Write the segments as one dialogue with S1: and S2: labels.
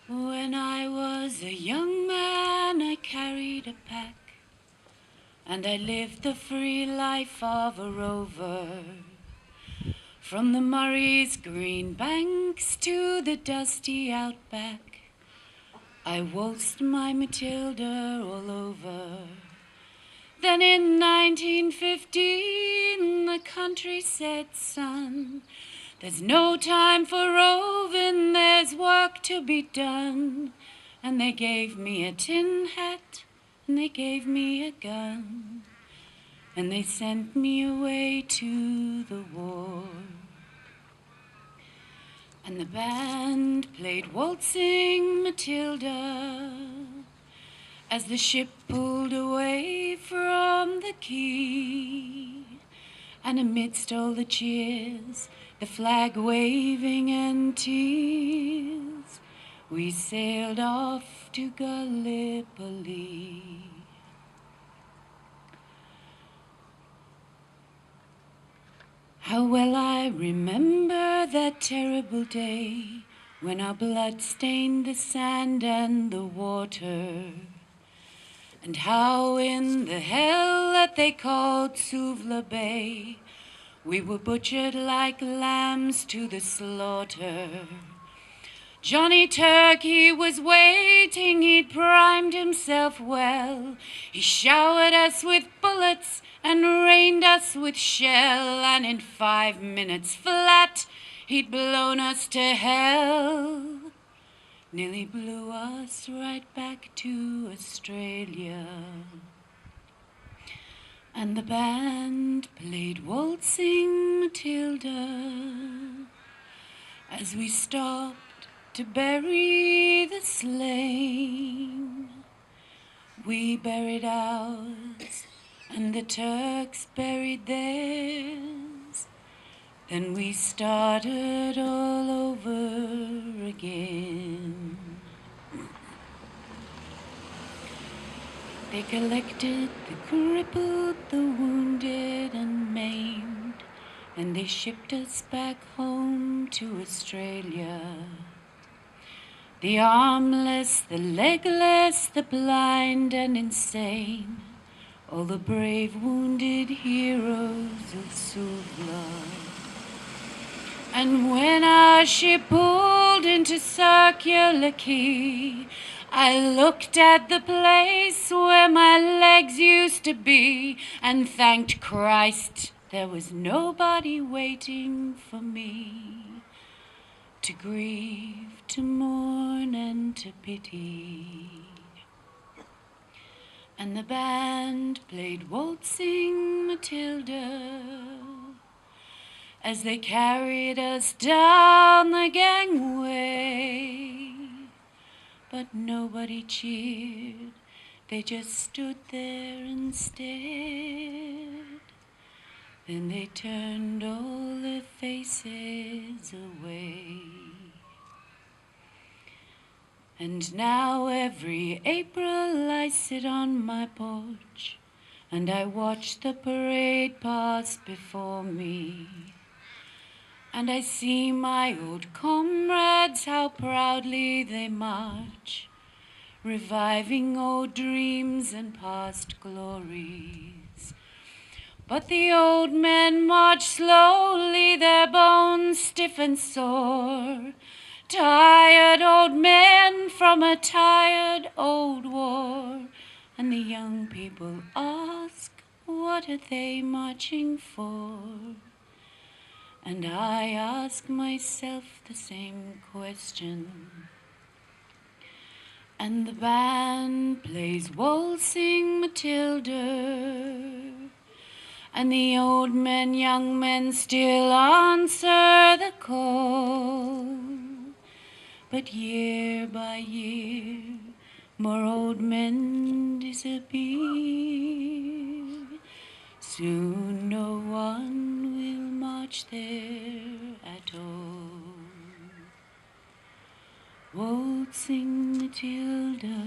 S1: When I was a young man, I carried a pack, and I lived the free life of a rover. From the Murray's green banks to the dusty outback, I waltzed my Matilda all over. Then in 1915, the country said, son, there's no time for roving, there's work to be done. And they gave me a tin hat, and they gave me a gun, and they sent me away to the war. And the band played Waltzing Matilda as the ship pulled away from the quay. And amidst all the cheers, the flag waving and tears, we sailed off to Gallipoli. How well I remember that terrible day when our blood stained the sand and the water, and how in the hell that they called Suvla Bay we were butchered like lambs to the slaughter. Johnny Turkey was waiting, he'd primed himself well. He showered us with bullets and rained us with shell, and in 5 minutes flat he'd blown us to hell. Nearly blew us right back to Australia. And the band played Waltzing Matilda as we stopped to bury the slain. We buried ours, and the Turks buried theirs. Then we started all over again. They collected the crippled, the wounded and maimed, and they shipped us back home to Australia. The armless, the legless, the blind and insane, all the brave wounded heroes of Suvla. And when our ship pulled into Circular Quay, I looked at the place where my legs used to be and thanked Christ there was nobody waiting for me to grieve, to mourn and to pity. And the band played Waltzing Matilda as they carried us down the gangway. But nobody cheered, they just stood there and stared. Then they turned all their faces away. And now every April I sit on my porch and I watch the parade pass before me. And I see my old comrades, how proudly they march, reviving old dreams and past glories. But the old men march slowly, their bones stiff and sore, tired old men from a tired old war. And the young people ask, what are they marching for? And I ask myself the same question. And the band plays Waltzing Matilda, and the old men, young men still answer the call. But year by year, more old men disappear. Soon no one will march there at all. Waltzing Matilda,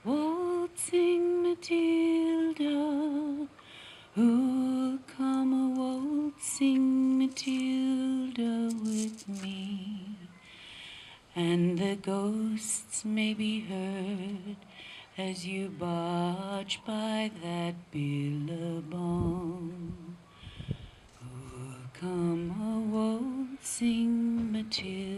S1: waltzing Matilda, who'll come a waltzing Matilda with me? and the ghosts may be heard as you barge by that billabong. Oh, come a waltzing Matilda.